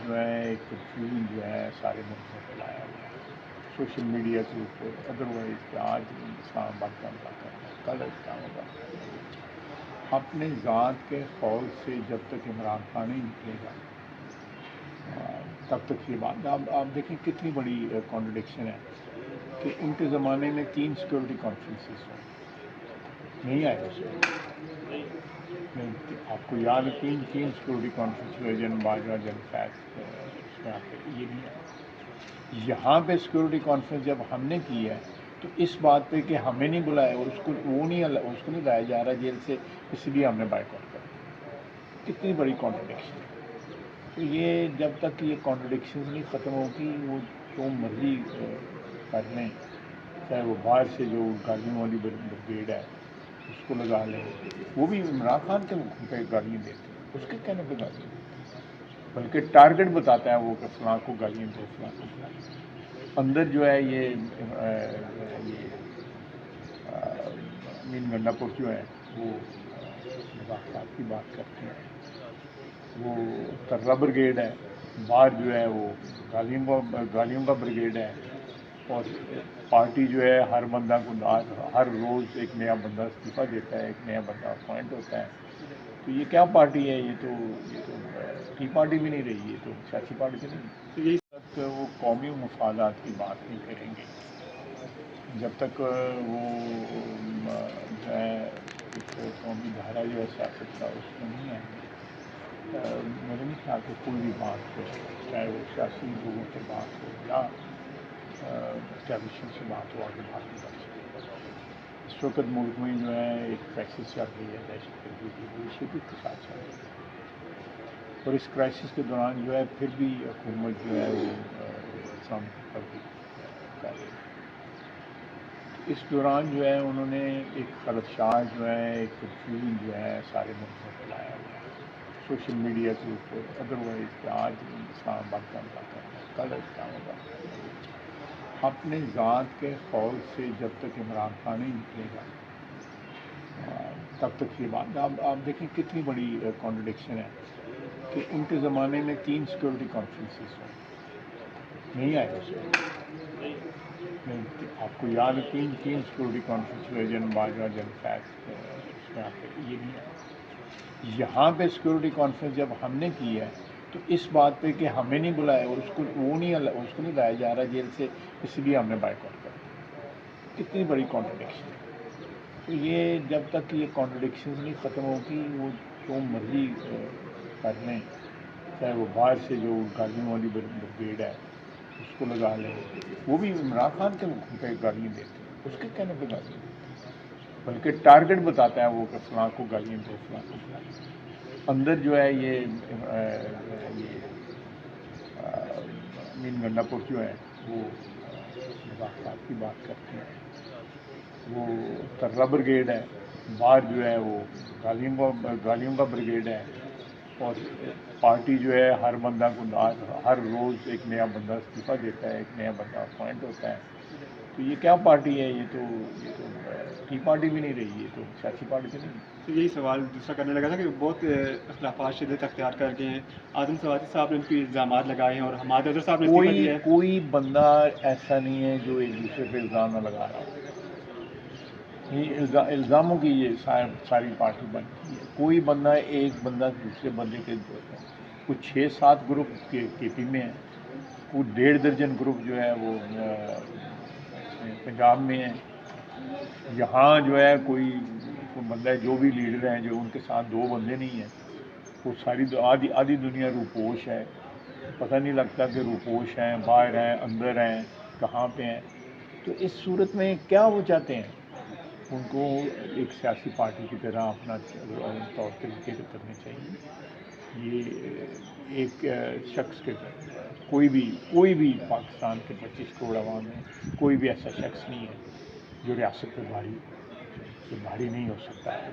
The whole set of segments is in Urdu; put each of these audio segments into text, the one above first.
جو ہے ایک کنفیوژن جو ہے سارے ملک میں پھیلایا ہوا ہے سوشل میڈیا کے اوپر ادروائز کہ آج اسلام آباد کا حملہ کرنا ہے، کل اسلام آباد کا حملہ کرنا ہے۔ اپنے ذات کے قول سے جب تک عمران خان نہیں نکلے گا تب تک یہ بات آپ دیکھیں کتنی بڑی کانٹرڈکشن ہے کہ ان کے زمانے میں 3 سیکورٹی کانفرنسز ہوئے، نہیں آئے اس میں آپ کو یاد ہے تین سیکورٹی کانفرنس ہوئے، جن باجوہ جن فیض اس میں آپ کے یہ نہیں آئے۔ یہاں پہ سیکورٹی کانفرنس جب ہم نے کی ہے تو اس بات پہ کہ ہمیں نہیں بلایا، اس کو نہیں لایا جا رہا جیل سے، اس لیے ہم نے بائیک آؤٹ کر دیا۔ کتنی بڑی کانٹرڈکشن ہے۔ تو یہ جب تک یہ کانٹرڈکشنز نہیں ختم ہوگی، وہ جو مرضی کر لیں، چاہے وہ باہر سے جو گالیوں والی بریگیڈ ہے اس کو لگا لیں، وہ بھی عمران خان کے پہ گالیاں دیتے ہیں، اس کے کہنے پہ گالیاں دیتے ہیں، بلکہ ٹارگٹ بتاتا ہے وہ کہ فلاں کو گالیاں دو، فلاں کو گالیاں دو۔ اندر جو ہے یہ امین گنڈا پور جو ہے وہ مذاکرات کی بات کرتے ہیں، وہ ترہ بریگیڈ ہے، باہر جو ہے وہ گالیوں کا بریگیڈ ہے، اور پارٹی جو ہے ہر بندہ کو ہر روز ایک نیا بندہ استعفیٰ دیتا ہے، ایک نیا بندہ اپوائنٹ ہوتا ہے۔ تو یہ کیا پارٹی ہے؟ یہ تو ٹی پارٹی بھی نہیں رہی، یہ تو سیاسی پارٹی بھی نہیں رہی۔ تو یہی تک وہ قومی مفادات کی بات نہیں کریں گے، جب تک وہ جو ہے ایک قومی دھارا جو ہے سیاست کا اس میں نہیں آئیں گے، میرے نہیں خیال کہ کوئی بھی بات چاہے وہ سیاسی لوگوں سے بات ہو یا اسٹیبلشمنٹ سے بات ہو، آگے بات نہیں بڑھ سکتی۔ اس وقت ملک میں جو ہے ایک کرائسس چل رہی ہے، دہشت گردی کی بڑی شدت کے ساتھ چل رہی ہے، اور اس کرائسس کے دوران جو ہے پھر بھی حکومت جو ہے وہ اسلام کی پیروی کر رہی ہے۔ تو اس دوران جو ہے انہوں نے ایک خدشات جو ہے ایک کنفیوژن جو ہے سارے ملک میں پھیلایا ہوا ہے سوشل میڈیا کے اوپر ادروائز کہ آج اسلام آباد کا حملہ کرنا ہے، کل اسلام آباد کا حملہ کرنا ہے۔ اپنے ذات کے قول سے جب تک عمران خان نہیں نکلے گا تب تک یہ بات آپ دیکھیں کتنی بڑی کانٹرڈکشن ہے کہ ان کے زمانے میں 3 سیکورٹی کانفرنسز ہوئے، نہیں آئے اس میں آپ کو یاد ہے تین سیکورٹی کانفرنس ہوئے، جن باجوہ جن فیض اس میں آپ کے یہ نہیں آئے۔ یہاں پہ سیکورٹی کانفرنس جب ہم نے کی ہے تو اس بات پہ کہ ہمیں نہیں بلایا، اس کو نہیں لایا جا رہا جیل سے، اس لیے ہم نے بائیک آؤٹ کر دیا۔ کتنی بڑی کانٹرڈکشن ہے۔ تو یہ جب تک یہ کانٹرڈکشنز نہیں ختم ہوگی، وہ جو مرضی کر لیں، چاہے وہ باہر سے جو گالیوں والی بریگیڈ ہے اس کو لگا لیں، وہ بھی عمران خان کے پہ گالیاں دیتے ہیں، اس کے کہنے پہ گالیاں دیتے ہیں، بلکہ ٹارگٹ بتاتا ہے وہ کہ فلاں کو گالیاں دو، فلاں کو گالیاں دو۔ اندر جو ہے یہ امین گنڈا پور جو ہے وہ مذاکرات کی بات کرتے ہیں، وہ ترہ بریگیڈ ہے، باہر جو ہے وہ گالیوں کا بریگیڈ ہے، اور پارٹی جو ہے ہر بندہ کو ہر روز ایک نیا بندہ استعفیٰ دیتا ہے، ایک نیا بندہ اپوائنٹ ہوتا ہے۔ تو یہ کیا پارٹی ہے؟ یہ تو ٹی پارٹی بھی نہیں رہی، یہ تو سیاسی پارٹی بھی نہیں رہی۔ تو یہی سوال دوسرا کرنے لگا تھا کہ بہت اختلافات شدت اختیار کر گئے ہیں، اعظم سوادی صاحب نے ان کی الزامات لگائے ہیں اور حماد اظہر صاحب نے استعفیٰ دیا ہے۔ کوئی بندہ ایسا نہیں ہے جو ایک دوسرے پہ الزام نہ لگا رہا ہو۔ یہ الزاموں کی یہ ساری پارٹی بنتی ہے، کوئی بندہ ایک بندہ دوسرے بندے کے کچھ 6-7 گروپ کے پی میں ہیں، کوئی 1.5 درجن گروپ جو ہے وہ اس میں پنجاب میں ہے، یہاں جو ہے کوئی بندہ جو بھی لیڈر ہیں جو ان کے ساتھ 2 بندے نہیں ہیں، وہ ساری آدھی دنیا روپوش ہے، پتہ نہیں لگتا کہ روپوش ہیں، باہر ہیں، اندر ہیں، کہاں پہ ہیں۔ تو اس صورت میں کیا وہ چاہتے ہیں؟ ان کو ایک سیاسی پارٹی کی طرح اپنا طور طریقے کرنے چاہیے۔ یہ ایک شخص کے کوئی بھی پاکستان کے 25 کروڑ عوام میں کوئی بھی ایسا شخص نہیں ہے جو ریاست پہ بھاری ہو، یہ بھاری نہیں ہو سکتا ہے،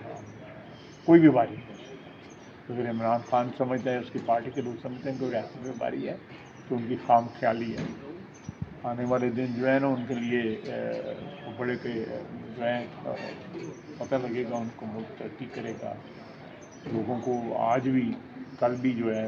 کوئی بھی بھاری نہیں ہو سکتا۔ اگر عمران خان سمجھتا ہے، اس کی پارٹی کے لوگ سمجھتے ہیں کہ وہ ریاست پہ بھاری ہے، تو ان کی خام خیالی ہے۔ آنے والے دن جو ہے نا ان کے لیے بڑے کے جو ہے پتہ لگے گا، ان کو ملک ترقی کرے گا، لوگوں کو آج بھی کل بھی جو ہے